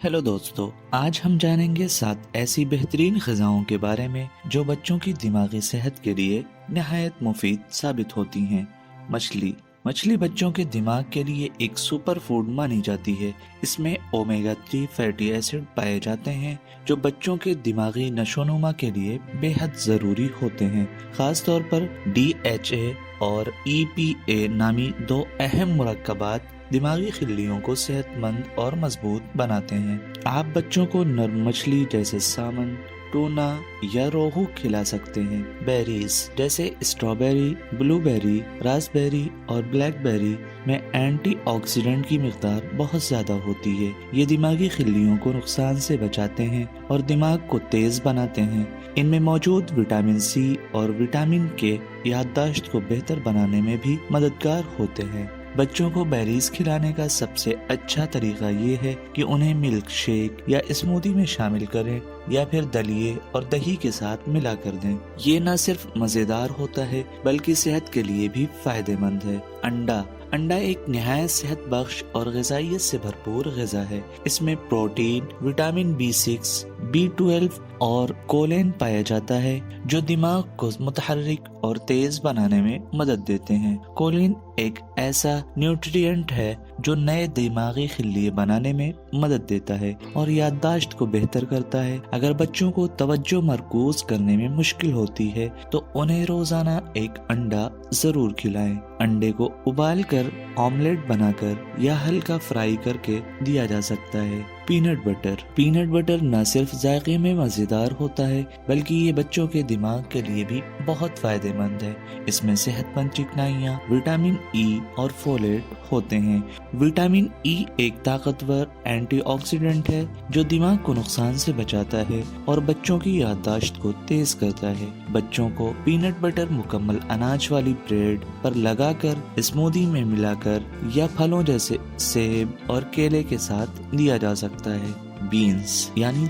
Hello दोस्तों, आज हम जानेंगे 7 ऐसी बेहतरीन ग़िज़ाओं के बारे में जो बच्चों की दिमागी सेहत के लिए निहायत मुफीद साबित होती हैं। मछली बच्चों के दिमाग के लिए एक सुपर फूड मानी जाती है। इसमें ओमेगा 3 फैटी एसिड पाए जाते हैं जो बच्चों के दिमागी नशोनुमा के लिए बेहद ज़रूरी होते हैं। ख़ास तौर पर DHA और EPA नामी 2 अहम मुरक्कबात दिमागी खिल्लियों को सेहतमंद और मजबूत बनाते हैं। आप बच्चों को नर्म मछली जैसे सामन, टूना या रोहू खिला सकते हैं। बेरीज जैसे स्ट्रॉबेरी, ब्लूबेरी, रास्पबेरी और ब्लैकबेरी में एंटीऑक्सीडेंट की मिकदार बहुत ज्यादा होती है। ये दिमागी खिल्लियों को नुकसान से बचाते हैं और दिमाग को तेज बनाते हैं। इनमें मौजूद विटामिन C और विटामिन K याददाश्त को बेहतर बनाने में भी मददगार होते हैं। बच्चों को बेरीज खिलाने का सबसे अच्छा तरीका ये है कि उन्हें मिल्क शेक या स्मूदी में शामिल करें या फिर दलिए और दही के साथ मिला कर दें। ये न सिर्फ मजेदार होता है बल्कि सेहत के लिए भी फायदेमंद है। अंडा एक निहायत सेहत बख्श और ग़िज़ाइयत से भरपूर ग़िज़ा है। इसमें प्रोटीन, विटामिन B6, B12 और कोलेन पाया जाता है जो दिमाग को मुतहर्रिक और तेज बनाने में मदद देते हैं। कोलिन एक ऐसा न्यूट्रिएंट है जो नए दिमागी खिल्ली बनाने में मदद देता है और याददाश्त को बेहतर करता है। अगर बच्चों को तवज्जो मरकूज करने में मुश्किल होती है तो उन्हें रोजाना एक अंडा जरूर खिलाएं। अंडे को उबाल कर ऑमलेट बनाकर या हल्का फ्राई करके दिया जा सकता है। पीनट बटर न सिर्फ जायके में मजेदार होता है बल्कि ये बच्चों के दिमाग के लिए भी बहुत फायदेमंद है। इसमें सेहतमंद चिकनाइयाँ, विटामिन E और फोलेट होते हैं। विटामिन E एक ताकतवर एंटीऑक्सीडेंट है जो दिमाग को नुकसान से बचाता है और बच्चों की याददाश्त को तेज करता है। बच्चों को पीनट बटर मुकम्मल अनाज वाली ब्रेड पर लगाकर, स्मूदी में मिलाकर या फलों जैसे सेब और केले के साथ दिया जा सकता है। बीन्स यानी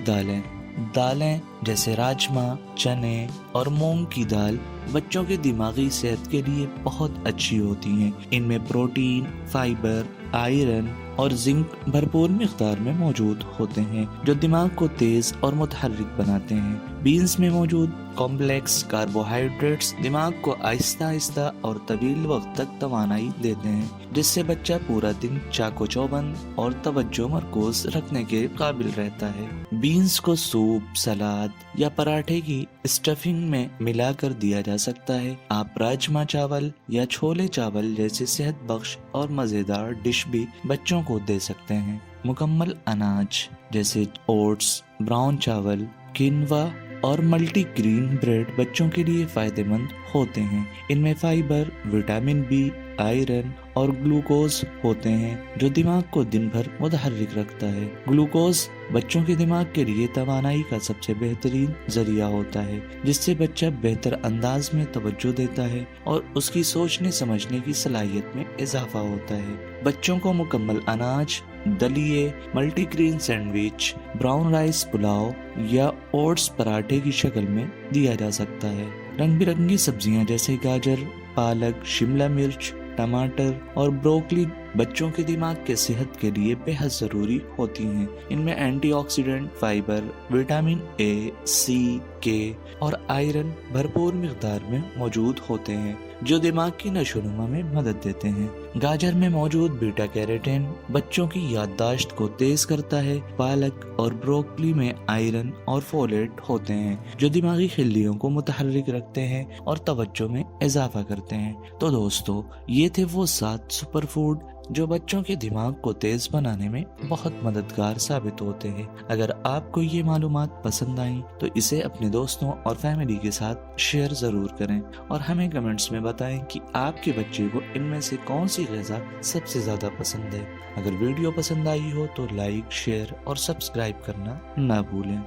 दालें जैसे राजमा, चने और मूंग की दाल बच्चों के दिमागी सेहत के लिए बहुत अच्छी होती हैं। इनमें प्रोटीन, फाइबर, आयरन और जिंक भरपूर मिकदार में मौजूद होते हैं जो दिमाग को तेज और मुतहर्रिक बनाते हैं। बीन्स में मौजूद कॉम्प्लेक्स कार्बोहाइड्रेट्स दिमाग को आहिस्ता और तवील वक्त तक तवानाई देते हैं जिससे बच्चा पूरा दिन चाको चौबंद और तवज्जो मरकूज रखने के काबिल रहता है। बीन्स को सूप, सलाद या पराठे की स्टफिंग में मिलाकर दिया जा सकता है। आप राजमा चावल या छोले चावल जैसे सेहत बख्श और मजेदार डिश भी बच्चों को दे सकते हैं। मुकम्मल अनाज जैसे ओट्स, ब्राउन चावल, किनवा और मल्टीग्रेन ब्रेड बच्चों के लिए फायदेमंद होते हैं। इनमें फाइबर, विटामिन B, आयरन और ग्लूकोज होते हैं जो दिमाग को दिन भर मुतहर्रिक रखता है। ग्लूकोज बच्चों के दिमाग के लिए तवानाई का सबसे बेहतरीन जरिया होता है जिससे बच्चा बेहतर अंदाज में तवज्जो देता है और उसकी सोचने समझने की सलाहियत में इजाफा होता है। बच्चों को मुकम्मल अनाज, दलिए, multigrain sandwich, brown rice pulao या ओट्स पराठे की शक्ल में दिया जा सकता है। रंग बिरंगी सब्जियां जैसे गाजर, पालक, शिमला मिर्च, टमाटर और ब्रोकली बच्चों के दिमाग के सेहत के लिए बेहद जरूरी होती हैं। इनमें antioxidant, fibre, vitamin A, C, K और आयरन भरपूर मिकदार में मौजूद होते हैं जो दिमाग की नशोनुमा में मदद देते हैं। गाजर में मौजूद बीटा कैरोटीन बच्चों की याददाश्त को तेज करता है। पालक और ब्रोकली में आयरन और फोलेट होते हैं जो दिमागी खिल्लियों को मुतहर्रिक रखते हैं और तवज्जो में इजाफा करते हैं। तो दोस्तों, ये थे वो 7 सुपर फूड जो बच्चों के दिमाग को तेज बनाने में बहुत मददगार साबित होते हैं। अगर आपको ये मालूमात पसंद आई तो इसे अपने दोस्तों और फैमिली के साथ शेयर जरूर करें और हमें कमेंट्स में बताएं कि आपके बच्चे को इनमें से कौन सी ग़िज़ा सबसे ज्यादा पसंद है। अगर वीडियो पसंद आई हो तो लाइक, शेयर और सब्सक्राइब करना ना भूलें।